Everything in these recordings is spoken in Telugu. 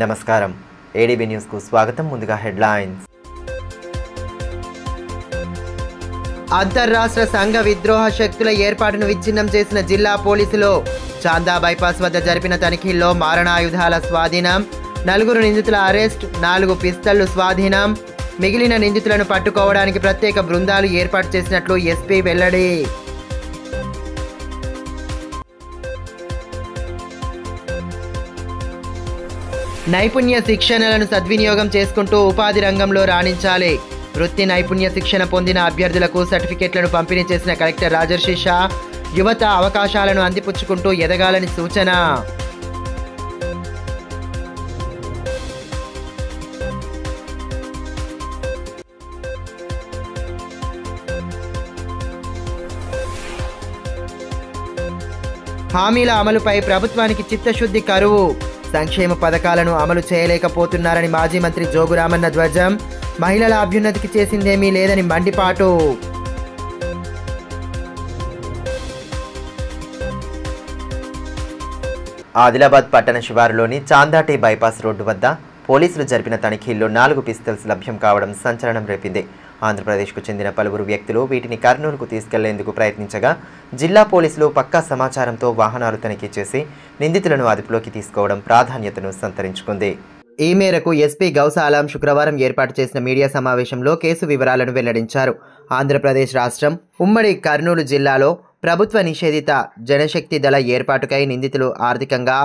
నమస్కారం ఏడీబీ న్యూస్ కు స్వాగతం. ముందుగా హెడ్లైన్స్. అంతర్రాష్ట్ర సంఘ విద్రోహ శక్తుల ఏర్పాటును విచ్ఛిన్నం చేసిన జిల్లా పోలీసులు. చాందా బైపాస్ వద్ద జరిపిన తనిఖీల్లో మారణాయుధాల స్వాధీనం, 4 నిందితుల అరెస్ట్, 4 పిస్తళ్లు స్వాధీనం. మిగిలిన నిందితులను పట్టుకోవడానికి ప్రత్యేక బృందాలు ఏర్పాటు చేసినట్లు ఎస్పీ వెల్లడి. నైపుణ్య శిక్షణలను సద్వినియోగం చేసుకుంటూ ఉపాధి రంగంలో రాణించాలి. వృత్తి నైపుణ్య శిక్షణ పొందిన అభ్యర్థులకు సర్టిఫికెట్లను పంపిణీ చేసిన కలెక్టర్ రాజర్షి షా. యువత అవకాశాలను అందిపుచ్చుకుంటూ ఎదగాలని సూచన. హామీల అమలుపై ప్రభుత్వానికి చిత్తశుద్ధి కరువు. సంక్షేమ పథకాలను అమలు చేయలేకపోతున్నారని మాజీ మంత్రి జోగురామన్న ధ్వజం. మహిళల అభ్యున్నతికి చేసిందేమీ లేదని మండిపాటు. ఆదిలాబాద్ పట్టణ శివారులోని చాందాటి బైపాస్ రోడ్డు వద్ద పోలీసులు జరిపిన తనిఖీల్లో 4 పిస్తల్స్ లభ్యం కావడం సంచలనం రేపింది. ఆంధ్రప్రదేశ్కు చెందిన పలువురు వ్యక్తులు వీటిని కర్నూలుకు తీసుకెళ్లేందుకు ప్రయత్నించగా జిల్లా పోలీసులు పక్కా సమాచారంతో వాహనాలు తనిఖీ చేసి నిందితులను అదుపులోకి తీసుకోవడం ప్రాధాన్యతను సంతరించుకుంది. ఈ మేరకు ఎస్పీ గౌసాలం శుక్రవారం ఏర్పాటు చేసిన మీడియా సమావేశంలో కేసు వివరాలను వెల్లడించారు. ఆంధ్రప్రదేశ్ రాష్ట్రం ఉమ్మడి కర్నూలు జిల్లాలో ప్రభుత్వ నిషేధిత జనశక్తి దళ ఏర్పాటుకై నిందితులు ఆర్థికంగా,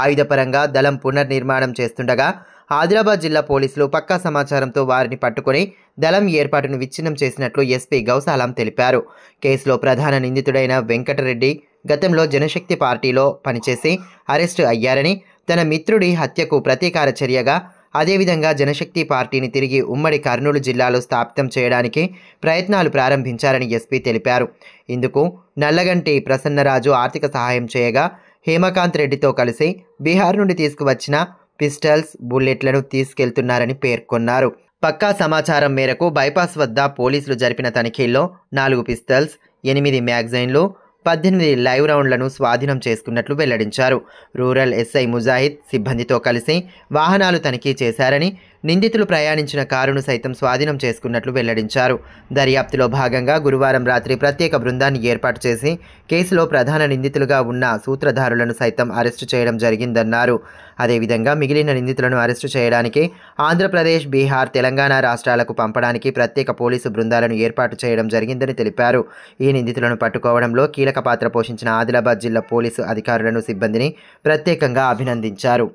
ఆయుధపరంగా దళం పునర్నిర్మాణం చేస్తుండగా ఆదిలాబాద్ జిల్లా పోలీసులు పక్కా సమాచారంతో వారిని పట్టుకుని దళం ఏర్పాటును విచ్ఛిన్నం చేసినట్లు ఎస్పీ గౌసాలం తెలిపారు. కేసులో ప్రధాన నిందితుడైన వెంకటరెడ్డి గతంలో జనశక్తి పార్టీలో పనిచేసి అరెస్టు అయ్యారని, తన మిత్రుడి హత్యకు ప్రతీకార చర్యగా అదేవిధంగా జనశక్తి పార్టీని తిరిగి ఉమ్మడి కర్నూలు జిల్లాలో స్థాపితం చేయడానికి ప్రయత్నాలు ప్రారంభించారని ఎస్పీ తెలిపారు. ఇందుకు నల్లగంటి ప్రసన్నరాజు ఆర్థిక సహాయం చేయగా హేమకాంత్ రెడ్డితో కలిసి బీహార్ నుండి తీసుకువచ్చిన పిస్టల్స్, బుల్లెట్లను తీసుకెళ్తున్నారని పేర్కొన్నారు. పక్కా సమాచారం మేరకు బైపాస్ వద్ద పోలీసులు జరిపిన తనిఖీల్లో 4 పిస్టల్స్, 8 మ్యాగజైన్లు, 18 లైవ్ రౌండ్లను స్వాధీనం చేసుకున్నట్లు వెల్లడించారు. రూరల్ ఎస్ఐ ముజాహిద్ సిబ్బందితో కలిసి వాహనాలు తనిఖీ చేశారని, నిందితులు ప్రయాణించిన కారును సైతం స్వాధీనం చేసుకున్నట్లు వెల్లడించారు. దర్యాప్తులో భాగంగా గురువారం రాత్రి ప్రత్యేక బృందాన్ని ఏర్పాటు చేసి కేసులో ప్రధాన నిందితులుగా ఉన్న సూత్రధారులను సైతం అరెస్టు చేయడం జరిగిందన్నారు. అదేవిధంగా మిగిలిన నిందితులను అరెస్టు చేయడానికి ఆంధ్రప్రదేశ్, బీహార్, తెలంగాణ రాష్ట్రాలకు పంపడానికి ప్రత్యేక పోలీసు బృందాలను ఏర్పాటు చేయడం జరిగిందని తెలిపారు. ఈ నిందితులను పట్టుకోవడంలో కీలక పాత్ర పోషించిన ఆదిలాబాద్ జిల్లా పోలీసు అధికారులను, సిబ్బందిని ప్రత్యేకంగా అభినందించారు.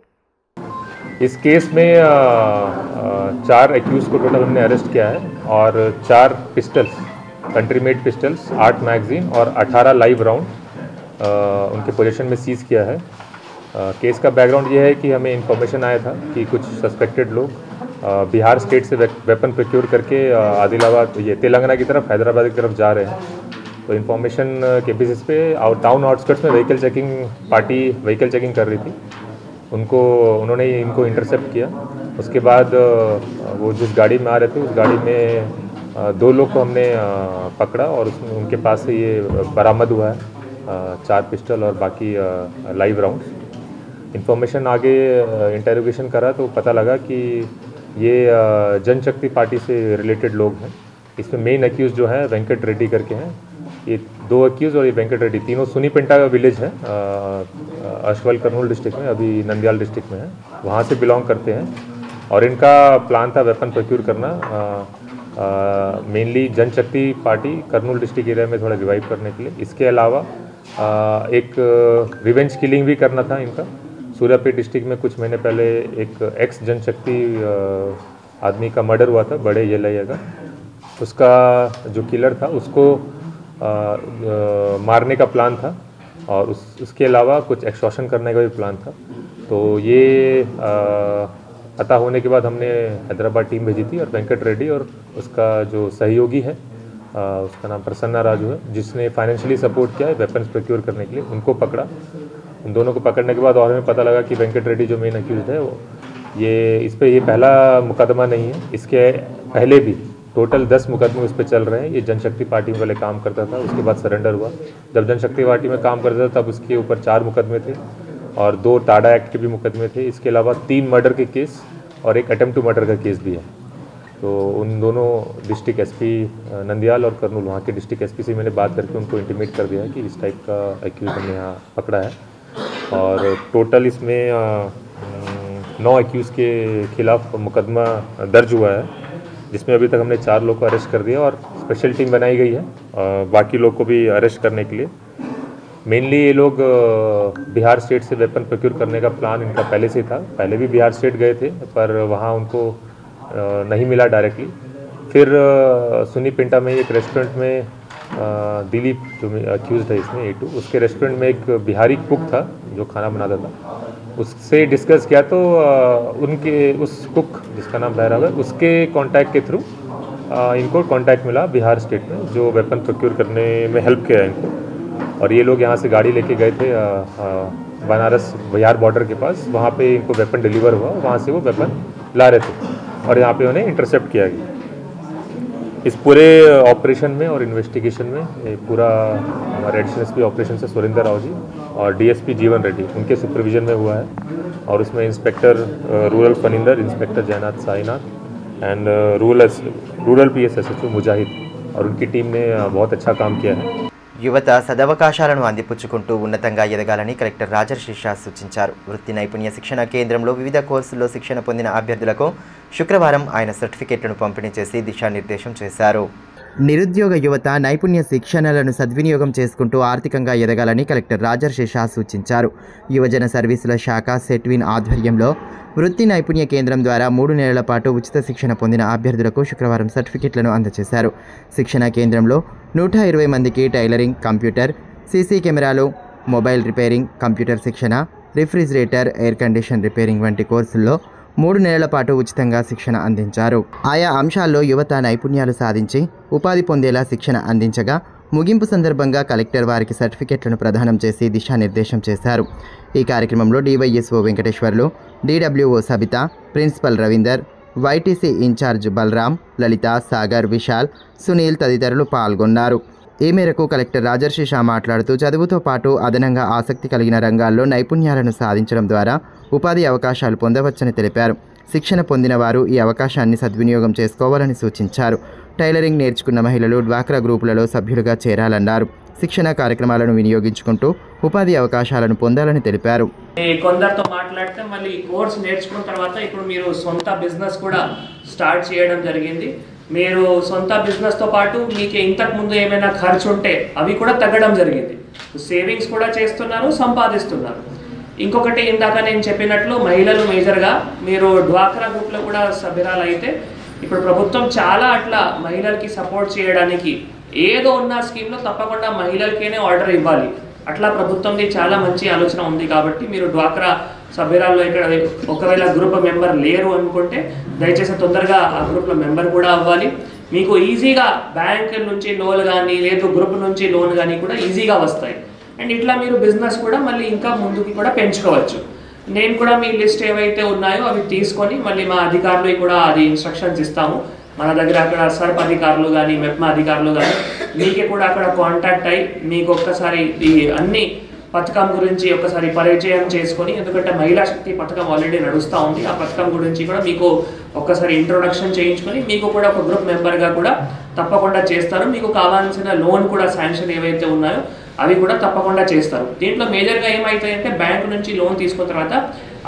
इस केस में 4 एक्यूज को टोटल हमने अरेस्ट किया है और 4 pistols, country made pistols, 8 magazine और 18 लाइव राउंड उनके पोजीशन में सीज़ किया है। केस का बैकग्राउंड ये है कि हमें इन्फॉर्मेशन आया था कि कुछ सस्पेक्टेड लोग बिहार स्टेट से वेपन प्रोक्योर करके आदिलाबाद, ये तेलंगाना की तरफ, हैदराबाद की तरफ जा रहे हैं। तो इन्फॉर्मेशन के बेसिस पे टाउन आउटस्कर्ट्स में vehicle checking party vehicle checking कर रही थी, उन्होंने इनको इंटरसेप्ट किया। उसके बाद वो जिस गाड़ी में आ रहे थे उस गाड़ी में 2 लोग को हमने पकड़ा और उसमें उनके पास से ये बरामद हुआ है 4 पिस्टल और बाकी लाइव राउंड्स। इन्फॉर्मेशन आगे इंटरोगेशन करा तो पता लगा कि ये जनशक्ति पार्टी से रिलेटेड लोग हैं। इसमें मेन एक्यूज जो है वेंकट रेड्डी करके हैं। ये 2 एक्यूज और ये वेंकट रेड्डी तीनों सुनीपेंटा का विलेज है, अशवल कर्नूल डिस्ट्रिक्ट में, अभी नंदयाल डिस्ट्रिक्ट में है, वहाँ से बिलोंग करते हैं। और इनका प्लान था वेपन प्रोक्योर करना, मेनली जनशक्ति पार्टी कर्नूल डिस्ट्रिक्ट एरिया में थोड़ा रिवाइव करने के लिए। इसके अलावा एक रिवेंज किलिंग भी करना था इनका। सूर्यापेट डिस्ट्रिक्ट में कुछ महीने पहले एक एक्स जनशक्ति आदमी का मर्डर हुआ था, बड़े येलैया का। उसका जो किलर था उसको मारने का प्लान था और उसके अलावा कुछ एक्सटॉर्शन करने का भी प्लान था। तो ये पता होने के बाद हमने हैदराबाद टीम भेजी थी और वेंकट रेड्डी और उसका जो सहयोगी है उसका नाम प्रसन्ना राजू है, जिसने फाइनेंशियली सपोर्ट किया है वेपन्स प्रोक्योर करने के लिए, उनको पकड़ा। उन दोनों को पकड़ने के बाद और हमें पता लगा कि वेंकट रेड्डी जो मेन अक्यूज है वो इस पर ये पहला मुकदमा नहीं है, इसके पहले भी टोटल 10 मुकदमे उस पर चल रहे हैं। ये जनशक्ति पार्टी में पहले काम करता था, उसके बाद सरेंडर हुआ। जब जनशक्ति पार्टी में काम करता था तब उसके ऊपर 4 मुकदमे थे। और 2 टाडा एक्ट के भी मुकदमे थे। इसके अलावा 3 मर्डर के केस और एक अटेम्प्ट टू मर्डर का केस भी है। तो उन दोनों डिस्ट्रिक्ट एसपी नंदियाल और कर्नूल वहाँ के डिस्ट्रिक्ट एसपी से मैंने बात करके उनको इंटीमेट कर दिया है कि इस टाइप का एक्यूज हमने यहाँ पकड़ा है। और टोटल इसमें 9 एक्यूज़ के खिलाफ मुकदमा दर्ज हुआ है, जिसमें अभी तक हमने 4 लोग को अरेस्ट कर दिया और स्पेशल टीम बनाई गई है बाकी लोग को भी अरेस्ट करने के लिए। मेनली ये लोग बिहार स्टेट से वेपन प्रोक्योर करने का प्लान इनका पहले से था। पहले भी बिहार स्टेट गए थे पर वहाँ उनको नहीं मिला डायरेक्टली। फिर सुनी पिंटा में एक रेस्टोरेंट में दिलीप जो अक्यूज़ड है इसमें A2, उसके रेस्टोरेंट में एक बिहारी कुक था जो खाना बनाता था, उससे डिस्कस किया तो उनके उस कुक जिसका नाम बहरा है उसके कांटेक्ट के थ्रू इनको कांटेक्ट मिला बिहार स्टेट में जो वेपन प्रोक्योर करने में हेल्प किया इनको। और ये लोग यहाँ से गाड़ी लेके गए थे बनारस बिहार बॉर्डर के पास, वहाँ पे इनको वेपन डिलीवर हुआ, वहाँ से वो वेपन ला रहे थे और यहाँ पे उन्हें इंटरसेप्ट किया गया। इस पूरे ऑपरेशन में और इन्वेस्टिगेशन में ये पूरा हमारे एडिशनल एसपी ऑपरेशन से सुरेंद्र राव जी और डीएसपी जीवन रेड्डी उनके सुपरविजन में हुआ है। और उसमें inspector rural Phanindar, inspector Jainath Sainath and rural PSSHO Mujahid और उनकी टीम ने बहुत अच्छा काम किया है। యువత సదవకాశాలను అందిపుచ్చుకుంటూ ఉన్నతంగా ఎదగాలని కలెక్టర్ రాజర్షి సూచించారు. వృత్తి నైపుణ్య శిక్షణ కేంద్రంలో వివిధ కోర్సుల్లో శిక్షణ పొందిన అభ్యర్థులకు శుక్రవారం ఆయన సర్టిఫికెట్లను పంపిణీ చేసి దిశానిర్దేశం చేశారు. నిరుద్యోగ యువత నైపుణ్య శిక్షణలను సద్వినియోగం చేసుకుంటూ ఆర్థికంగా ఎదగాలని కలెక్టర్ రాజర్షి సూచించారు. యువజన సర్వీసుల శాఖ సెట్విన్ ఆధ్వర్యంలో వృత్తి నైపుణ్య కేంద్రం ద్వారా 3 నెలల పాటు ఉచిత శిక్షణ పొందిన అభ్యర్థులకు శుక్రవారం సర్టిఫికెట్లను అందజేశారు. శిక్షణ కేంద్రంలో 120 మందికి టైలరింగ్, కంప్యూటర్, సీసీ కెమెరాలు, మొబైల్ రిపేరింగ్, కంప్యూటర్ శిక్షణ, రిఫ్రిజిరేటర్, ఎయిర్ కండిషన్ రిపేరింగ్ వంటి కోర్సుల్లో 3 నెలల పాటు ఉచితంగా శిక్షణ అందించారు. ఆయా అంశాల్లో యువత నైపుణ్యాలు సాధించి ఉపాధి పొందేలా శిక్షణ అందించగా ముగింపు సందర్భంగా కలెక్టర్ వారికి సర్టిఫికెట్లను ప్రదానం చేసి దిశానిర్దేశం చేశారు. ఈ కార్యక్రమంలో DYSO Venkateswarlu, DWO Sabitha, principal Ravinder, YTC incharge Balaram, Lalitha, Sagar, Vishal, Sunil తదితరులు పాల్గొన్నారు. ఈ మేరకు కలెక్టర్ రాజర్షి మాట్లాడుతూ చదువుతో పాటు అదనంగా ఆసక్తి కలిగిన రంగాల్లో నైపుణ్యాలను సాధించడం ద్వారా ఉపాధి అవకాశాలు పొందవచ్చని తెలిపారు. శిక్షణ పొందిన వారు ఈ అవకాశాన్ని సద్వినియోగం చేసుకోవాలని సూచించారు. టైలరింగ్ నేర్చుకున్న మహిళలు డ్వాక్రా గ్రూపులలో సభ్యులుగా చేరాలన్నారు. శిక్షణ కార్యక్రమాలను వినియోగించుకుంటూ ఉపాధి అవకాశాలను పొందాలని తెలిపారు. కొందరితో మాట్లాడితే మళ్ళీ కోర్స్ నేర్చుకున్న తర్వాత ఇప్పుడు మీరు సొంత బిజినెస్ కూడా స్టార్ట్ చేయడం జరిగింది. మీరు సొంత బిజినెస్తో పాటు మీకు ఇంతకు ముందు ఏమైనా ఖర్చు ఉంటే అవి కూడా తగ్గడం జరిగింది. సేవింగ్స్ కూడా చేస్తున్నారు, సంపాదిస్తున్నారు. ఇంకొకటి ఇందాక నేను చెప్పినట్లు మహిళలు మేజర్గా మీరు డ్వాక్రా గ్రూప్లో కూడా సభ్యురాలు అయితే ఇప్పుడు ప్రభుత్వం చాలా అట్లా మహిళలకి సపోర్ట్ చేయడానికి ఏదో ఉన్న స్కీమ్లో తప్పకుండా మహిళలకేనే ఆర్డర్ ఇవ్వాలి. అట్లా ప్రభుత్వంది చాలా మంచి ఆలోచన ఉంది. కాబట్టి మీరు డ్వాక్రా సభ్యురాల్లో ఇక్కడ ఒకవేళ గ్రూప్ మెంబర్ లేరు అనుకుంటే దయచేసి తొందరగా ఆ గ్రూప్లో మెంబర్ కూడా అవ్వాలి. మీకు ఈజీగా బ్యాంక్ నుంచి లోన్ కానీ లేదు గ్రూప్ నుంచి లోన్ కానీ కూడా ఈజీగా వస్తాయి. అండ్ ఇట్లా మీరు బిజినెస్ కూడా మళ్ళీ ఇంకా ముందుకి కూడా పెంచుకోవచ్చు. నేను కూడా మీ లిస్ట్ ఏవైతే ఉన్నాయో అవి తీసుకొని మళ్ళీ మా అధికారులు కూడా అది ఇన్స్ట్రక్షన్స్ ఇస్తాము. మన దగ్గర అక్కడ సర్ప్ అధికారులు కానీ మెప్మా అధికారులు కానీ మీకే కూడా అక్కడ కాంటాక్ట్ అయ్యి మీకు ఒక్కసారి ఈ అన్ని పథకం గురించి ఒకసారి పరిచయం చేసుకొని, ఎందుకంటే మహిళా శక్తి పథకం ఆల్రెడీ నడుస్తూ ఉంది, ఆ పథకం గురించి కూడా మీకు ఒక్కసారి ఇంట్రొడక్షన్ చేయించుకొని మీకు కూడా ఒక గ్రూప్ మెంబర్గా కూడా తప్పకుండా చేస్తారు. మీకు కావాల్సిన లోన్ కూడా శాంక్షన్ ఏవైతే ఉన్నాయో అవి కూడా తప్పకుండా చేస్తారు. దీంట్లో మేజర్గా ఏమవుతాయంటే బ్యాంకు నుంచి లోన్ తీసుకున్న తర్వాత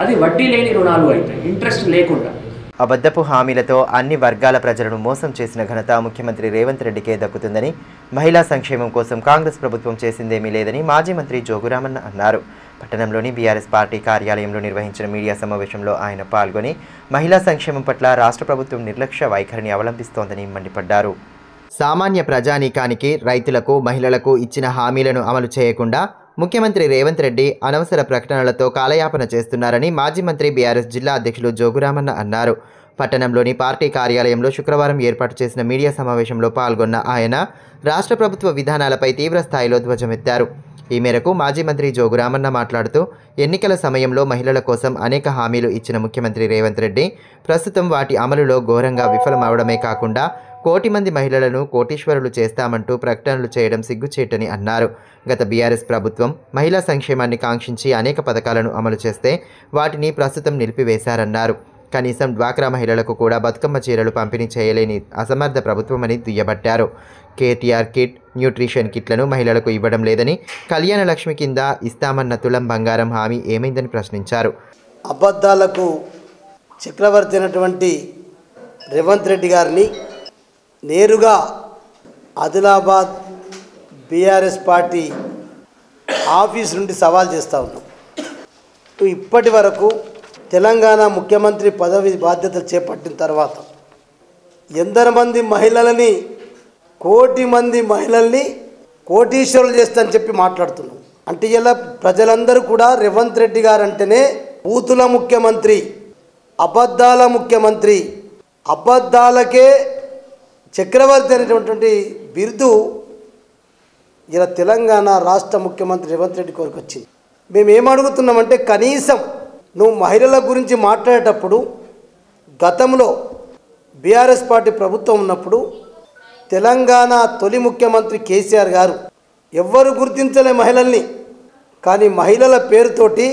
అది వడ్డీ లేని రుణాలు అవుతాయి, ఇంట్రెస్ట్ లేకుండా. అబద్ధపు హామీలతో అన్ని వర్గాల ప్రజలను మోసం చేసిన ఘనత ముఖ్యమంత్రి రేవంత్ రెడ్డికే దక్కుతుందని, మహిళా సంక్షేమం కోసం కాంగ్రెస్ ప్రభుత్వం చేసిందేమీ లేదని మాజీ మంత్రి జోగురామన్న అన్నారు. పట్టణంలోని బీఆర్ఎస్ పార్టీ కార్యాలయంలో నిర్వహించిన మీడియా సమావేశంలో ఆయన పాల్గొని మహిళా సంక్షేమం పట్ల రాష్ట్ర ప్రభుత్వం నిర్లక్ష్య వైఖరిని అవలంబిస్తోందని మండిపడ్డారు. సామాన్య ప్రజానీకానికి, రైతులకు, మహిళలకు ఇచ్చిన హామీలను అమలు చేయకుండా ముఖ్యమంత్రి రేవంత్ రెడ్డి అనవసర ప్రకటనలతో కాలయాపన చేస్తున్నారని మాజీ మంత్రి బీఆర్ఎస్ జిల్లా అధ్యక్షులు జోగురామన్న అన్నారు. పట్టణంలోని పార్టీ కార్యాలయంలో శుక్రవారం ఏర్పాటు చేసిన మీడియా సమావేశంలో పాల్గొన్న ఆయన రాష్ట్ర ప్రభుత్వ విధానాలపై తీవ్ర స్థాయిలో ధ్వజమెత్తారు. ఈ మేరకు మాజీ మంత్రి జోగు రామన్న మాట్లాడుతూ ఎన్నికల సమయంలో మహిళల కోసం అనేక హామీలు ఇచ్చిన ముఖ్యమంత్రి రేవంత్ రెడ్డి ప్రస్తుతం వాటి అమలులో ఘోరంగా విఫలమవడమే కాకుండా కోటి మంది మహిళలను కోటీశ్వరులు చేస్తామంటూ ప్రకటనలు చేయడం సిగ్గుచేటని అన్నారు. గత బీఆర్ఎస్ ప్రభుత్వం మహిళా సంక్షేమాన్ని కాంక్షించి అనేక పథకాలను అమలు చేస్తే వాటిని ప్రస్తుతం నిలిపివేశారన్నారు. కనీసం డ్వాక్రా మహిళలకు కూడా బతుకమ్మ చీరలు పంపిణీ చేయలేని అసమర్థ ప్రభుత్వమని దుయ్యబట్టారు. కేటీఆర్ కిట్, న్యూట్రిషన్ కిట్లను మహిళలకు ఇవ్వడం లేదని, కళ్యాణ లక్ష్మి కింద ఇస్తామన్న తులం బంగారం హామీ ఏమైందని ప్రశ్నించారు. అబద్ధాలకు చక్రవర్తి అయినటువంటి రేవంత్ రెడ్డి గారిని నేరుగా ఆదిలాబాద్ బీఆర్ఎస్ పార్టీ ఆఫీస్ నుండి సవాల్ చేస్తూ ఉన్నాం. ఇప్పటి వరకు తెలంగాణ ముఖ్యమంత్రి పదవి బాధ్యతలు చేపట్టిన తర్వాత ఎందరు మంది మహిళలని, కోటి మంది మహిళల్ని కోటీశ్వరులు చేస్తానని చెప్పి మాట్లాడుతున్నాం. అంటే ఇలా ప్రజలందరూ కూడా రేవంత్ రెడ్డి గారు అంటేనే బూతుల ముఖ్యమంత్రి, అబద్ధాల ముఖ్యమంత్రి, అబద్ధాలకే చక్రవర్తి అనేటువంటి బిరుదు ఇలా తెలంగాణ రాష్ట్ర ముఖ్యమంత్రి రేవంత్ రెడ్డి కోరికి వచ్చింది. మేము ఏమడుగుతున్నామంటే కనీసం నువ్వు మహిళల గురించి మాట్లాడేటప్పుడు గతంలో బీఆర్ఎస్ పార్టీ ప్రభుత్వం ఉన్నప్పుడు తెలంగాణ తొలి ముఖ్యమంత్రి కేసీఆర్ గారు ఎవ్వరు గుర్తించలే మహిళల్ని. కానీ మహిళల పేరుతోటి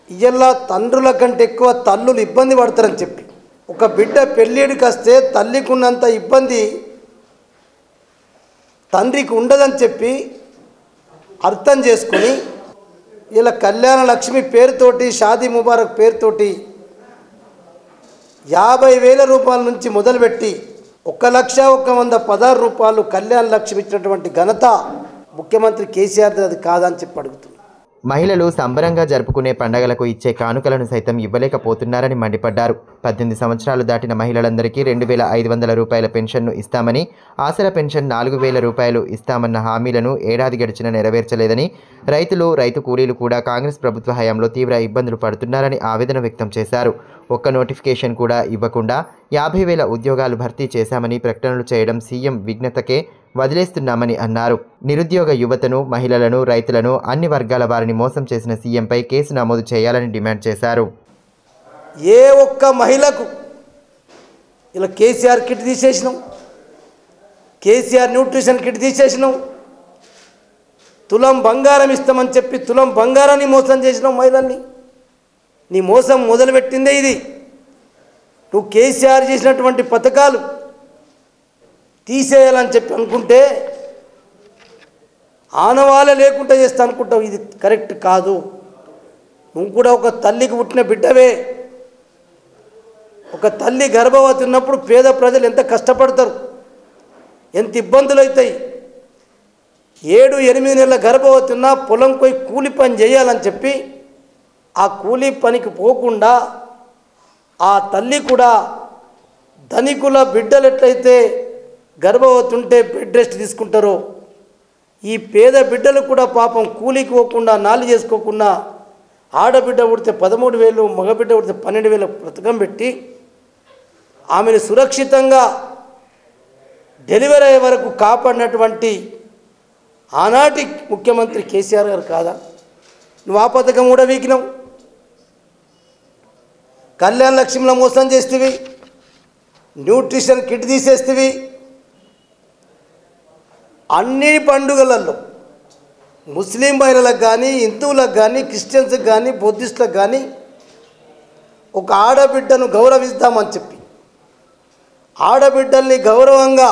ఇయ్యల్లా తండ్రుల కంటే ఎక్కువ తల్లులు ఇబ్బంది పడతారని చెప్పి, ఒక బిడ్డ పెళ్ళిడికి వస్తే తల్లికి ఉన్నంత ఇబ్బంది తండ్రికి ఉండదని చెప్పి అర్థం చేసుకొని ఇలా కళ్యాణ లక్ష్మి పేరుతోటి, షాదీ ముబారక్ పేరుతోటి 50,000 రూపాయల నుంచి మొదలుపెట్టి 1,116 రూపాయలు కళ్యాణ లక్ష్మి ఇచ్చినటువంటి ఘనత ముఖ్యమంత్రి కేసీఆర్ అది కాదని చెప్పి అడుగుతుంది. మహిళలు సంబరంగా జరుపుకునే పండగలకు ఇచ్చే కానుకలను సైతం ఇవ్వలేకపోతున్నారని మండిపడ్డారు. 18 సంవత్సరాలు దాటిన మహిళలందరికీ 2,500 రూపాయల పెన్షన్ను ఇస్తామని, ఆసరా పెన్షన్ 4,000 రూపాయలు ఇస్తామన్న హామీలను ఏడాది గడిచినా నెరవేర్చలేదని, రైతు కూలీలు కూడా కాంగ్రెస్ ప్రభుత్వ హయాంలో తీవ్ర ఇబ్బందులు పడుతున్నారని ఆవేదన వ్యక్తం చేశారు. ఒక్క నోటిఫికేషన్ కూడా ఇవ్వకుండా 50,000 ఉద్యోగాలు భర్తీ చేశామని ప్రకటనలు చేయడం సీఎం విఘ్నతకే వదిలేస్తున్నామని అన్నారు. నిరుద్యోగ యువతను, మహిళలను, రైతులను, అన్ని వర్గాల వారిని మోసం చేసిన సీఎంపై కేసు నమోదు చేయాలని డిమాండ్ చేశారు. ఏ ఒక్క మహిళకు ఇలా కేసీఆర్ కిట్ తీసేసినాం, కేసీఆర్ న్యూట్రిషన్ కిట్ తీసేసినాం, తులం బంగారం ఇస్తామని చెప్పి తులం బంగారాన్ని మోసం చేసినాం మహిళల్ని. నీ మోసం మొదలుపెట్టిందే ఇది. నువ్వు కేసీఆర్ చేసినటువంటి పథకాలు తీసేయాలని చెప్పి అనుకుంటే ఆనవాళ్ళే లేకుండా చేస్తా అనుకుంటావు. ఇది కరెక్ట్ కాదు. నువ్వు కూడా ఒక తల్లికి పుట్టిన బిడ్డవే. ఒక తల్లి గర్భవతి ఉన్నప్పుడు పేద ప్రజలు ఎంత కష్టపడతారు, ఎంత ఇబ్బందులు అవుతాయి. 7-8 నెలల గర్భవతి ఉన్నా పొలం పోయి కూలి పని చేయాలని చెప్పి ఆ కూలి పనికి పోకుండా ఆ తల్లి కూడా ధనికుల బిడ్డలు ఎట్లయితే గర్భవతి ఉంటే బెడ్ రెస్ట్ తీసుకుంటారో, ఈ పేద బిడ్డలు కూడా పాపం కూలికి పోకుండా, నాలి చేసుకోకుండా, ఆడబిడ్డ పుడితే 13,000, మగబిడ్డ పుడితే 12,000 పథకం పెట్టి ఆమెను సురక్షితంగా డెలివరీ అయ్యే వరకు కాపాడినటువంటి ఆనాటి ముఖ్యమంత్రి కేసీఆర్ గారు కాదా? నువ్వు ఆ పథకం కూడా వీకినావు. కళ్యాణ లక్ష్మిలో మోసం చేస్తేవి, న్యూట్రిషన్ కిట్ తీసేస్తేవి. అన్ని పండుగలలో ముస్లిం మహిళలకు కానీ, హిందువులకు కానీ, క్రిస్టియన్స్కి కానీ, బౌద్ధిస్టులకు కానీ ఒక ఆడబిడ్డను గౌరవిస్తామని చెప్పి ఆడబిడ్డల్ని గౌరవంగా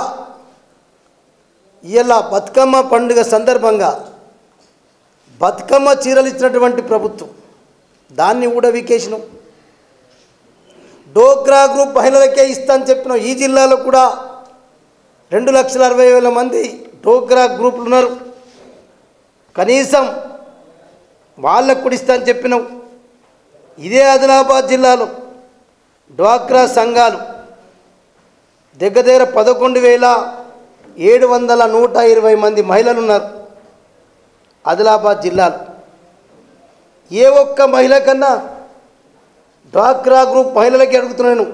ఇలా బతుకమ్మ పండుగ సందర్భంగా బతుకమ్మ చీరలు ఇచ్చినటువంటి ప్రభుత్వం దాన్ని కూడా వీకేసినాం. డోక్రా గ్రూప్ మహిళలకే ఇస్తా అని చెప్పినాం. ఈ జిల్లాలో కూడా 2,60,000 మంది డోక్రా గ్రూపులు ఉన్నారు. కనీసం వాళ్ళకు కూడా ఇస్తా అని చెప్పినాం. ఇదే ఆదిలాబాద్ జిల్లాలో డ్వాక్రా సంఘాలు దగ్గర 11,720 మంది మహిళలు ఉన్నారు ఆదిలాబాద్ జిల్లాలో. ఏ ఒక్క మహిళ కన్నా డ్వాక్రా గ్రూప్ మహిళలకి అడుగుతున్నాను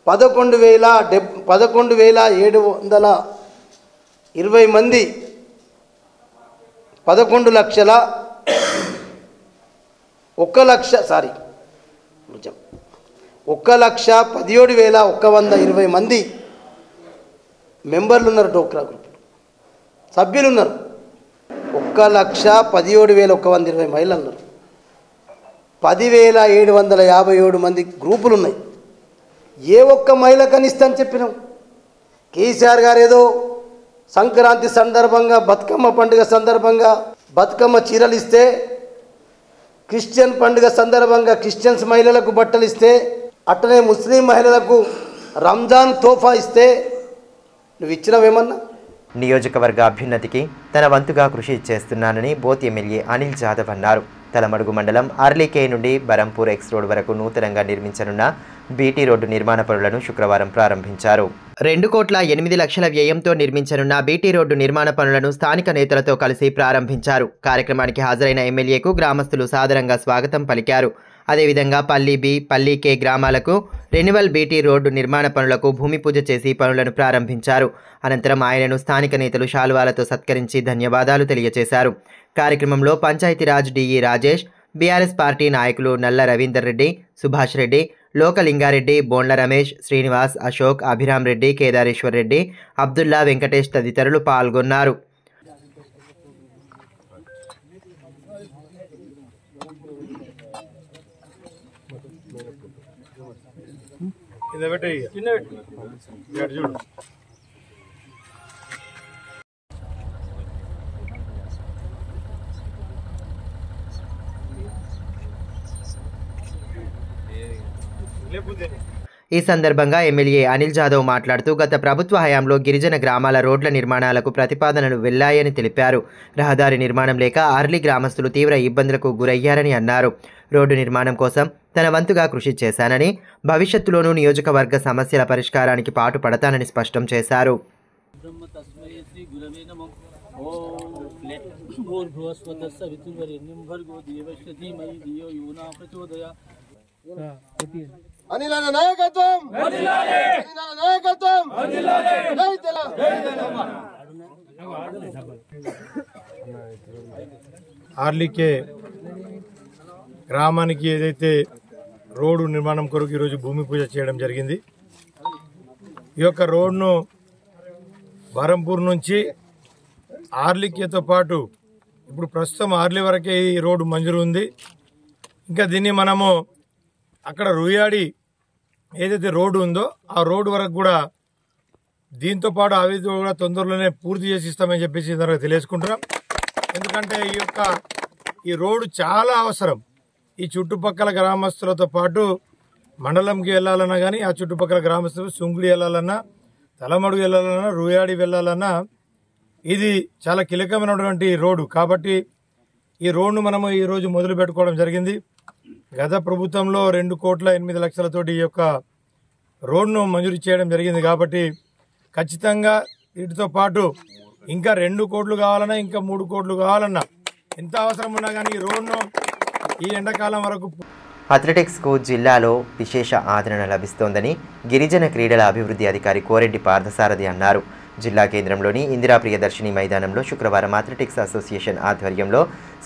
11,720 మంది 1,17,120 మంది మెంబర్లు ఉన్నారు. డోక్రా గ్రూప్ సభ్యులు ఉన్నారు. 1,17,120 మహిళలు ఉన్నారు. 10,757 మంది గ్రూపులు ఉన్నాయి. ఏ ఒక్క మహిళ కనిస్తని చెప్పినాం. కేసీఆర్ గారు ఏదో సంక్రాంతి సందర్భంగా బతుకమ్మ పండుగ సందర్భంగా బతుకమ్మ చీరలు ఇస్తే, క్రిస్టియన్ పండుగ సందర్భంగా క్రిస్టియన్స్ మహిళలకు బట్టలు ఇస్తే, అట్టనే ముస్లిం మహిళలకు రంజాన్ తోఫా ఇస్తే నువ్వు ఇచ్చినవేమన్నా? నియోజకవర్గ అభ్యున్నతికి తన వంతుగా కృషి చేస్తున్నానని బోత్ ఎమ్మెల్యే అనిల్ జాదవ్ అన్నారు. తలమడుగు మండలం అర్లీకే నుండి బరంపూర్ ఎక్స్ రోడ్ వరకు నూతనంగా నిర్మించనున్న బీటీ రోడ్డు నిర్మాణ పనులను శుక్రవారం ప్రారంభించారు. 2,08,00,000 వ్యయంతో నిర్మించనున్న బీటీ రోడ్డు నిర్మాణ పనులను స్థానిక నేతలతో కలిసి ప్రారంభించారు. కార్యక్రమానికి హాజరైన ఎమ్మెల్యేకు గ్రామస్తులు సాదరంగా స్వాగతం పలికారు. అదేవిధంగా పల్లి బి, పల్లి కే గ్రామాలకు రెన్యువల్ బీటీ రోడ్డు నిర్మాణ పనులకు భూమి పూజ చేసి పనులను ప్రారంభించారు. అనంతరం ఆయనను స్థానిక నేతలు శాలువాలతో సత్కరించి ధన్యవాదాలు తెలియజేశారు. కార్యక్రమంలో Panchayati Raj DE Rajesh, BRS party నాయకులు నల్ల రవీందర్ రెడ్డి, సుభాష్ రెడ్డి, లోకలింగారెడ్డి, బోండ్ల రమేష్, శ్రీనివాస్, అశోక్, అభిరామ్ రెడ్డి, కేదారేశ్వర్ రెడ్డి, అబ్దుల్లా, వెంకటేష్ తదితరులు పాల్గొన్నారు. ఈ సందర్భంగా ఎమ్మెల్యే అనిల్ జాదవ్ మాట్లాడుతూ గత ప్రభుత్వ హయాంలో గిరిజన గ్రామాల రోడ్ల నిర్మాణాలకు ప్రతిపాదనలు వెళ్లాయని తెలిపారు. రహదారి నిర్మాణం లేక ఆర్లీ గ్రామస్తులు తీవ్ర ఇబ్బందులకు గురయ్యారని అన్నారు. రోడ్డు నిర్మాణం కోసం తన వంతుగా కృషి చేశానని, భవిష్యత్తులోనూ నియోజకవర్గ సమస్యల పరిష్కారానికి పాటు పడతానని స్పష్టం చేశారు. ఆర్లీకే గ్రామానికి ఏదైతే రోడ్డు నిర్మాణం కొరకు ఈరోజు భూమి పూజ చేయడం జరిగింది. ఈ యొక్క రోడ్ను బరంపూర్ నుంచి ఆర్లీకేతో పాటు ఇప్పుడు ప్రస్తుతం ఆర్లీ వరకే ఈ రోడ్డు మంజూరు ఉంది. ఇంకా దీన్ని మనము అక్కడ రుయాడి ఏదైతే రోడ్డు ఉందో ఆ రోడ్డు వరకు కూడా దీంతో పాటు అవి కూడా తొందరలోనే పూర్తి చేసి ఇస్తామని చెప్పేసి తెలియజేసుకుంటున్నాం. ఎందుకంటే ఈ రోడ్డు చాలా అవసరం. ఈ చుట్టుపక్కల గ్రామస్తులతో పాటు మండలంకి వెళ్ళాలన్నా కానీ, ఆ చుట్టుపక్కల గ్రామస్తులు సుంగుడి వెళ్ళాలన్నా, తలమడుగు వెళ్ళాలన్నా, రుయాడి వెళ్ళాలన్నా ఇది చాలా కీలకమైనటువంటి రోడ్డు. కాబట్టి ఈ రోడ్డును మనము ఈరోజు మొదలు పెట్టుకోవడం జరిగింది. గత ప్రభుత్వంలో 2,08,00,000 ఈ యొక్క రోడ్డును మంజూరు చేయడం జరిగింది. కాబట్టి ఖచ్చితంగా వీటితో పాటు ఇంకా 2 కోట్లు కావాలన్నా, ఇంకా 3 కోట్లు కావాలన్నా, ఎంత అవసరం ఉన్నా కానీ ఈ రోడ్డును ఈ ఎండాకాలం వరకు. అథ్లెటిక్స్కు జిల్లాలో విశేష ఆదరణ లభిస్తోందని గిరిజన క్రీడల అభివృద్ధి అధికారి కోరెడ్డి పార్థసారథి అన్నారు. జిల్లా కేంద్రంలోని ఇందిరా ప్రియదర్శిని మైదానంలో శుక్రవారం అథ్లెటిక్స్ అసోసియేషన్ ఆధ్వర్యంలో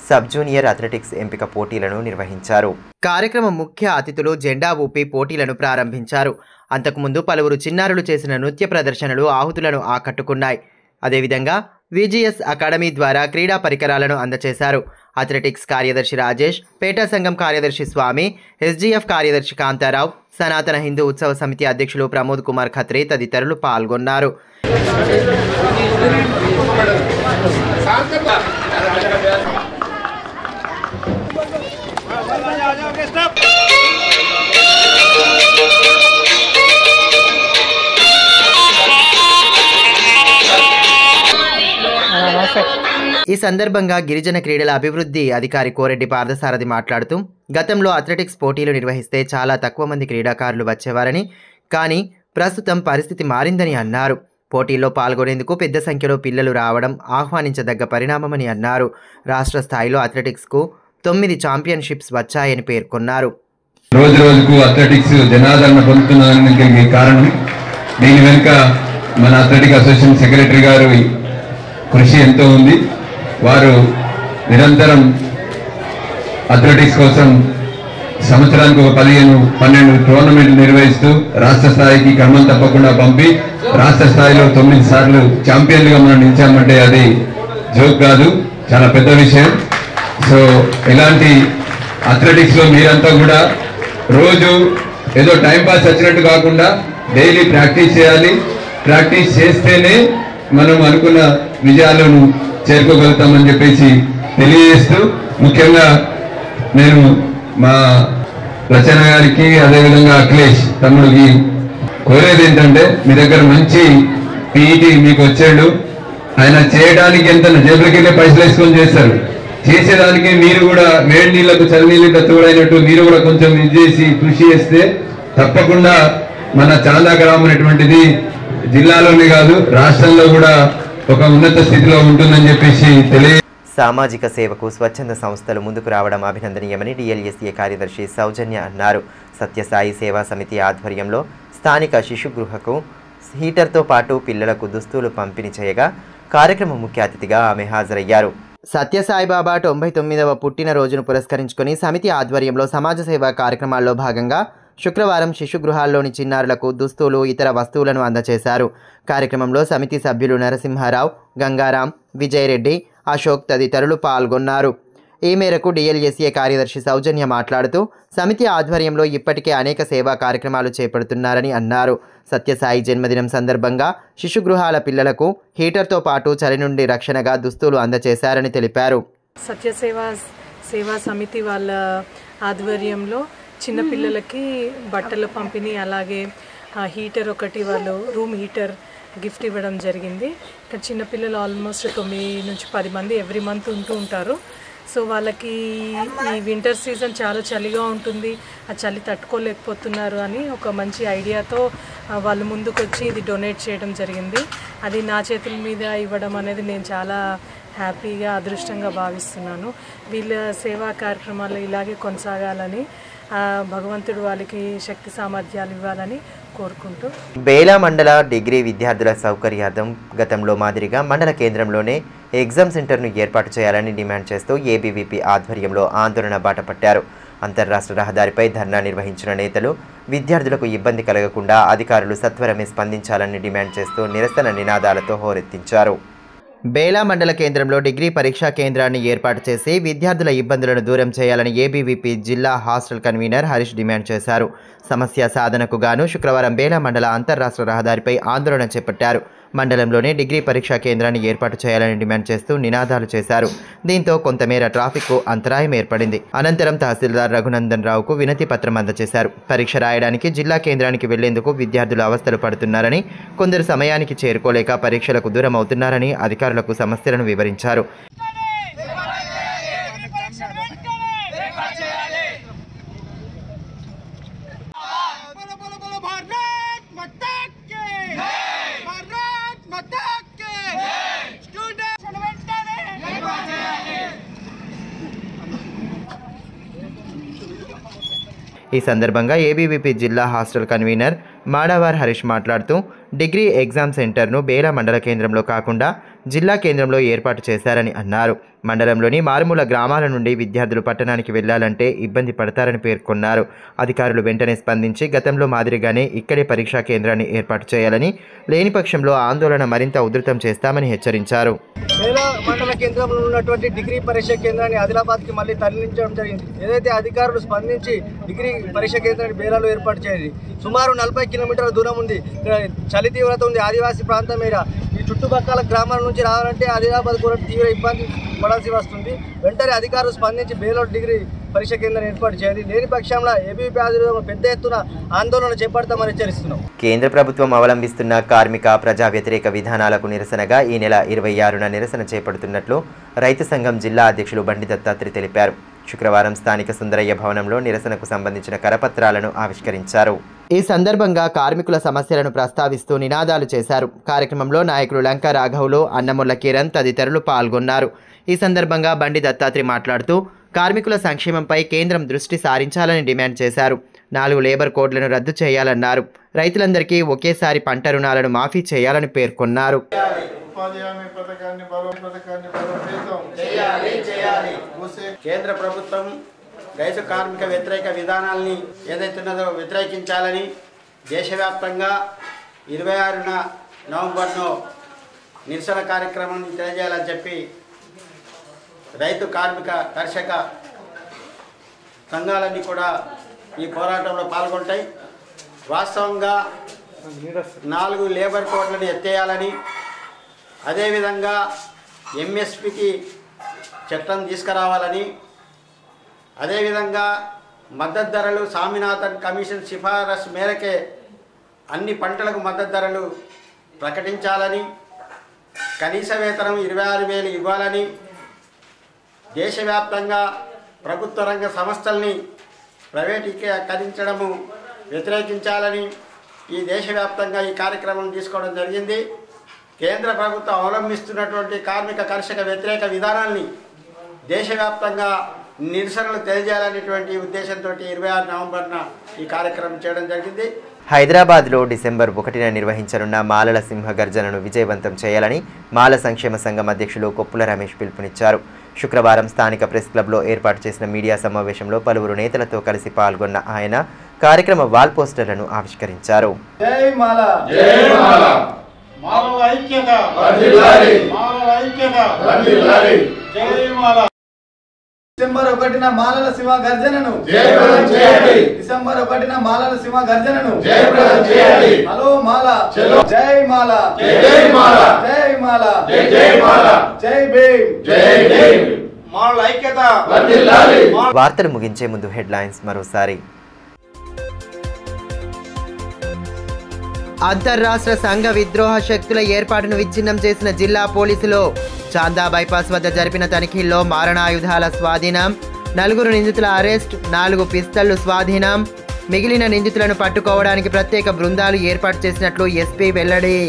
సబ్ జూనియర్ అథ్లెటిక్స్ ఎంపిక పోటీలను నిర్వహించారు. కార్యక్రమం ముఖ్య అతిథులు జెండా ఊపి పోటీలను ప్రారంభించారు. అంతకుముందు పలువురు చిన్నారులు చేసిన నృత్య ప్రదర్శనలు ఆహుతులను ఆకట్టుకున్నాయి. అదేవిధంగా విజిఎస్ అకాడమీ ద్వారా క్రీడా పరికరాలను అందజేశారు. అథ్లెటిక్స్ కార్యదర్శి రాజేష్, పేటా సంఘం కార్యదర్శి స్వామి, ఎస్జీఎఫ్ కార్యదర్శి కాంతారావు, సనాతన హిందూ ఉత్సవ సమితి అధ్యక్షులు ప్రమోద్ కుమార్ ఖత్రే తదితరులు పాల్గొన్నారు. ఈ సందర్భంగా గిరిజన క్రీడల అభివృద్ధి అధికారి కోరెడ్డి పార్థసారథి మాట్లాడుతూ గతంలో అథ్లెటిక్స్ పోటీలు నిర్వహిస్తే చాలా తక్కువ మంది క్రీడాకారులు వచ్చేవారని, కానీ ప్రస్తుతం పరిస్థితి మారిందని అన్నారు. పోటీల్లో పాల్గొనేందుకు పెద్ద సంఖ్యలో పిల్లలు రావడం ఆహ్వానించదగ్గ పరిణామమని అన్నారు. రాష్ట్ర స్థాయిలో అథ్లెటిక్స్కు 9 ఛాంపియన్షిప్స్ వచ్చాయని పేర్కొన్నారు. రోజు రోజుకు అథ్లెటిక్స్ జనాదరణ పొందుతున్నదానికి కారణం, దీని వెనుక మన అథ్లెటిక్ అసోసియేషన్ సెక్రటరీ గారు కృషి ఎంతో ఉంది. వారు నిరంతరం అథ్లెటిక్స్ కోసం సంవత్సరానికి ఒక 15-12 టోర్నమెంట్లు నిర్వహిస్తూ రాష్ట్ర స్థాయికి క్రమం తప్పకుండా పంపి రాష్ట్ర స్థాయిలో 9 సార్లు ఛాంపియన్లుగా మనం నిలిచామంటే అది జోక్ కాదు, చాలా పెద్ద విషయం. సో ఇలాంటి అథ్లెటిక్స్ లో మీరంతా కూడా రోజు ఏదో టైం పాస్ వచ్చినట్టు కాకుండా డైలీ ప్రాక్టీస్ చేయాలి. ప్రాక్టీస్ చేస్తేనే మనం అనుకున్న విజయాలను చేరుకోగలుగుతామని చెప్పేసి తెలియజేస్తూ, ముఖ్యంగా నేను మా రచన గారికి అదేవిధంగా అఖిలేష్ తమ్ముడికి కోరేది ఏంటంటే, మీ దగ్గర మంచి పీఈటీ మీకు వచ్చాడు, ఆయన చేయడానికి ఎంత జేబులకి వెళ్ళే పైసలు వేసుకొని చేస్తారు, చేసేదానికి మీరు కూడా వేడి నీళ్లకు చలి నీళ్ళకి తోడైనట్టు మీరు కూడా కొంచెం ఇది చేసి కృషి చేస్తే తప్పకుండా మన చాందా గ్రామం అనేటువంటిది జిల్లాలోనే కాదు రాష్ట్రంలో కూడా ఒక ఉన్నత స్థితిలో ఉంటుందని చెప్పేసి సామాజిక సేవకు స్వచ్ఛంద సంస్థలు ముందుకు రావడం అభినందనీయమని డిఎల్ఎస్ఏ కార్యదర్శి సౌజన్య అన్నారు. సత్యసాయి సేవా సమితి ఆధ్వర్యంలో స్థానిక శిశుగృహకు హీటర్తో పాటు పిల్లలకు దుస్తులు పంపిణీ చేయగా కార్యక్రమం ముఖ్య అతిథిగా ఆమె హాజరయ్యారు. సత్యసాయిబాబా 99వ పుట్టినరోజును పురస్కరించుకుని సమితి ఆధ్వర్యంలో సమాజ సేవా కార్యక్రమాల్లో భాగంగా శుక్రవారం శిశుగృహాల్లోని చిన్నారులకు దుస్తులు, ఇతర వస్తువులను అందజేశారు. కార్యక్రమంలో సమితి సభ్యులు నరసింహారావు, గంగారాం, విజయరెడ్డి, అశోక్ తదితరులు పాల్గొన్నారు. ఈ మేరకు డిఎల్ఎస్ఏ కార్యదర్శి సౌజన్య మాట్లాడుతూ సమితి ఆధ్వర్యంలో ఇప్పటికే అనేక సేవా కార్యక్రమాలు చేపడుతున్నారని అన్నారు. సత్యసాయి జన్మదినం సందర్భంగా శిశుగృహాల పిల్లలకు హీటర్తో పాటు చలి నుండి రక్షణగా దుస్తులు అందజేశారని తెలిపారు. సేవా సమితి వాళ్ళ ఆధ్వర్యంలో చిన్నపిల్లలకి బట్టల పంపిణీ, అలాగే హీటర్ ఒకటి వాళ్ళు రూమ్ హీటర్ గిఫ్ట్ ఇవ్వడం జరిగింది. ఇక్కడ చిన్నపిల్లలు ఆల్మోస్ట్ 9 నుంచి 10 మంది ఎవ్రీ మంత్ ఉంటూ ఉంటారు. సో వాళ్ళకి ఈ వింటర్ సీజన్ చాలా చలిగా ఉంటుంది, ఆ చలి తట్టుకోలేకపోతున్నారు అని ఒక మంచి ఐడియాతో వాళ్ళు ముందుకొచ్చి ఇది డొనేట్ చేయడం జరిగింది. అది నా చేతుల మీద ఇవ్వడం అనేది నేను చాలా హ్యాపీగా, అదృష్టంగా భావిస్తున్నాను. వీళ్ళ సేవా కార్యక్రమాలు ఇలాగే కొనసాగాలని, భగవంతుడు వాళ్ళకి శక్తి సామర్థ్యాలు ఇవ్వాలని కోరుకుంటూ బేలా మండల డిగ్రీ విద్యార్థుల సౌకర్యార్థం గతంలో మాదిరిగా మండల కేంద్రంలోనే ఎగ్జామ్ సెంటర్ను ఏర్పాటు చేయాలని డిమాండ్ చేస్తూ ఏబీవీపీ ఆధ్వర్యంలో ఆందోళన బాట పట్టారు. అంతర్రాష్ట్ర రహదారిపై ధర్నా నిర్వహించిన నేతలు విద్యార్థులకు ఇబ్బంది కలగకుండా అధికారులు సత్వరమే స్పందించాలని డిమాండ్ చేస్తూ నిరసన నినాదాలతో హోరెత్తించారు. బేలా మండల కేంద్రంలో డిగ్రీ పరీక్షా కేంద్రాన్ని ఏర్పాటు చేసి విద్యార్థుల ఇబ్బందులను దూరం చేయాలని ఏబీవీపీ జిల్లా హాస్టల్ కన్వీనర్ హరీష్ డిమాండ్ చేశారు. సమస్య సాధనకు గాను శుక్రవారం బేలా మండల అంతర్రాష్ట్ర రహదారిపై ఆందోళన చేపట్టారు. మండలంలోనే డిగ్రీ పరీక్షా కేంద్రాన్ని ఏర్పాటు చేయాలని డిమాండ్ చేస్తూ నినాదాలు చేశారు. దీంతో కొంతమేర ట్రాఫిక్కు అంతరాయం ఏర్పడింది. అనంతరం తహసీల్దార్ రఘునందన్ రావుకు వినతి పత్రం అందజేశారు. పరీక్ష రాయడానికి జిల్లా కేంద్రానికి వెళ్లేందుకు విద్యార్థులు అవస్థలు పడుతున్నారని, కొందరు సమయానికి చేరుకోలేక పరీక్షలకు దూరం అవుతున్నారని అధికారులకు సమస్యలను వివరించారు. ఈ సందర్భంగా ఏబీవీపీ జిల్లా హాస్టల్ కన్వీనర్ మాడవార్ హరీష్ మాట్లాడుతూ డిగ్రీ ఎగ్జామ్ సెంటర్ను బేలా మండల కేంద్రంలో కాకుండా జిల్లా కేంద్రంలో ఏర్పాటు చేశారని అన్నారు. మండలంలోని మారుమూల గ్రామాల నుండి విద్యార్థులు పట్టణానికి వెళ్లాలంటే ఇబ్బంది పడతారని పేర్కొన్నారు. అధికారులు వెంటనే స్పందించి గతంలో మాదిరిగానే ఇక్కడే పరీక్షా కేంద్రాన్ని ఏర్పాటు చేయాలని, లేని పక్షంలో ఆందోళన మరింత ఉధృతం చేస్తామని హెచ్చరించారు. బేలా మండల కేంద్రంలో ఉన్నటువంటి డిగ్రీ పరీక్ష కేంద్రాన్ని ఆదిలాబాద్కి మళ్ళీ తరలించడం జరిగింది. ఏదైతే అధికారులు స్పందించి డిగ్రీ పరీక్ష కేంద్రాన్ని బేలాలో ఏర్పాటు చేయాలి. సుమారు 40 కిలోమీటర్ల దూరం ఉంది. చలి తీవ్రత ఉంది. ఆదివాసీ ప్రాంతం మీద ఈ చుట్టుపక్కల గ్రామాల నుంచి రావాలంటే ఆదిలాబాద్ కూడా తీవ్ర ఇబ్బంది పడాల్సి వస్తుంది. వెంటనే అధికారులు స్పందించి బేలా డిగ్రీ పరీక్ష కేంద్రాన్ని ఏర్పాటు చేయాలి. లేని పక్షంలో ఏబీవీపీ ఆధ్వర్యంలో పెద్ద ఎత్తున ఆందోళన చేపడతామని హెచ్చరిస్తున్నాం. కేంద్ర ప్రభుత్వం అవలంబిస్తున్న కార్మిక ప్రజా వ్యతిరేక విధానాలకు నిరసనగా ఈ నెల 26న నిరసన చేపడుతున్నట్లు రైతు సంఘం జిల్లా అధ్యక్షులు బండి దత్తాత్రి తెలిపారు. శుక్రవారం స్థానిక సుందరయ్య భవనంలో నిరసనకు సంబంధించిన కరపత్రాలను ఆవిష్కరించారు. ఈ సందర్భంగా కార్మికుల సమస్యలను ప్రస్తావిస్తూ నినాదాలు చేశారు. కార్యక్రమంలో నాయకులు లంక రాఘవులు, అన్నముల్ల కిరణ్ తదితరులు పాల్గొన్నారు. ఈ సందర్భంగా బండి దత్తాత్రి మాట్లాడుతూ కార్మికుల సంక్షేమంపై కేంద్రం దృష్టి సారించాలని డిమాండ్ చేశారు. 4 లేబర్ కోడ్లను రద్దు చేయాలన్నారు. రైతులందరికీ ఒకేసారి పంట రుణాలను మాఫీ చేయాలని పేర్కొన్నారు. ఉపాధి హామీ పథకాన్ని బలోపేతం చేయాలి. కేంద్ర ప్రభుత్వం రైతు కార్మిక వ్యతిరేక విధానాల్ని ఏదైతున్నదో వ్యతిరేకించాలని దేశవ్యాప్తంగా 26 నవంబర్ను నిరసన కార్యక్రమాన్ని తెలియజేయాలని చెప్పి రైతు కార్మిక కర్షక సంఘాలన్నీ కూడా ఈ పోరాటంలో పాల్గొంటాయి. వాస్తవంగా 4 లేబర్ కోడ్లను ఎత్తేయాలని, అదేవిధంగా ఎంఎస్పికి చట్టం తీసుకురావాలని, అదేవిధంగా మద్దతు ధరలు స్వామినాథన్ కమిషన్ సిఫారసు మేరకే అన్ని పంటలకు మద్దతు ధరలు ప్రకటించాలని, కనీస వేతనం 26,000 ఇవ్వాలని, దేశవ్యాప్తంగా ప్రభుత్వ రంగ సంస్థల్ని ప్రైవేటీకరించడము వ్యతిరేకించాలని ఈ దేశవ్యాప్తంగా ఈ కార్యక్రమం తీసుకోవడం జరిగింది. కేంద్ర ప్రభుత్వం అవలంబిస్తున్నటువంటి కార్మిక కర్షక వ్యతిరేక విధానాన్ని దేశవ్యాప్తంగా నిరసనలు తెలియజేయాలనేటువంటి ఉద్దేశంతో 26 నవంబర్న ఈ కార్యక్రమం చేయడం జరిగింది. హైదరాబాద్లో డిసెంబర్ 1న నిర్వహించనున్న మాలల సింహ గర్జనను విజయవంతం చేయాలని మాల సంక్షేమ సంఘం అధ్యక్షులు కొప్పుల రమేష్ పిలుపునిచ్చారు. శుక్రవారం స్థానిక ప్రెస్ క్లబ్లో ఏర్పాటు చేసిన మీడియా సమావేశంలో పలువురు నేతలతో కలిసి పాల్గొన్న ఆయన కార్యక్రమ వాల్ పోస్టర్లను ఆవిష్కరించారు. డిసెంబర్ 1న మాలల సింహ గర్జనను డిసెంబర్ 1న మాలల సింహ గర్జనను హలో మాల జై మాల జై మాల జై మాల జై మాల జై భీమ్ జై భీమ్ మాలల ఐక్యత వర్ధిల్లాలి. వార్తలు ముగించే ముందు హెడ్లైన్స్ మరోసారి. అంతర్రాష్ట్ర సంఘ విద్రోహ శక్తుల ఏర్పాటును విచ్ఛిన్నం చేసిన జిల్లా పోలీసులు చాందా బైపాస్ వద్ద జరిపిన తనిఖీల్లో మారణాయుధాల స్వాధీనం, 4 నిందితుల అరెస్ట్, 4 పిస్తళ్లు స్వాధీనం. మిగిలిన నిందితులను పట్టుకోవడానికి ప్రత్యేక బృందాలు ఏర్పాటు చేసినట్లు ఎస్పీ వెల్లడి.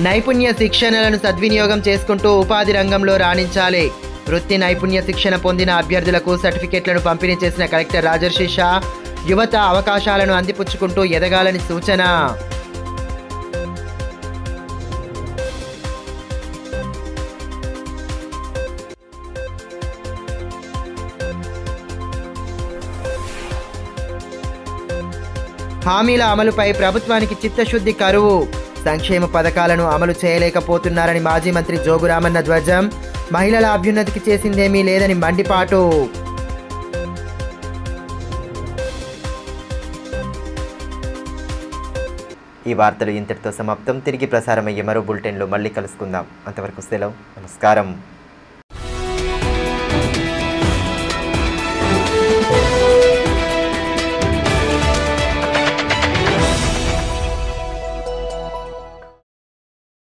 నైపుణ్య శిక్షణలను సద్వినియోగం చేసుకుంటూ ఉపాధి రంగంలో రాణించాలి. వృత్తి నైపుణ్య శిక్షణ పొందిన అభ్యర్థులకు సర్టిఫికెట్లను పంపిణీ చేసిన కలెక్టర్ రాజర్షి షా యువత అవకాశాలను అందిపుచ్చుకుంటూ ఎదగాలని సూచన. హామీల అమలుపై ప్రభుత్వానికి చిత్తశుద్ధి కరువు, సంక్షేమ పథకాలను అమలు చేయలేకపోతున్నారని మాజీ మంత్రి జోగురామన్న ధ్వజం, మహిళల అభ్యున్నతికి చేసిందేమీ లేదని మండిపాటు. ఈ వార్తలు ఇంతటితో సమాప్తం. తిరిగి ప్రసారమయ్యే మరో బులెటిన్లో మళ్ళీ కలుసుకుందాం. అంతవరకు సెలవు. నమస్కారం.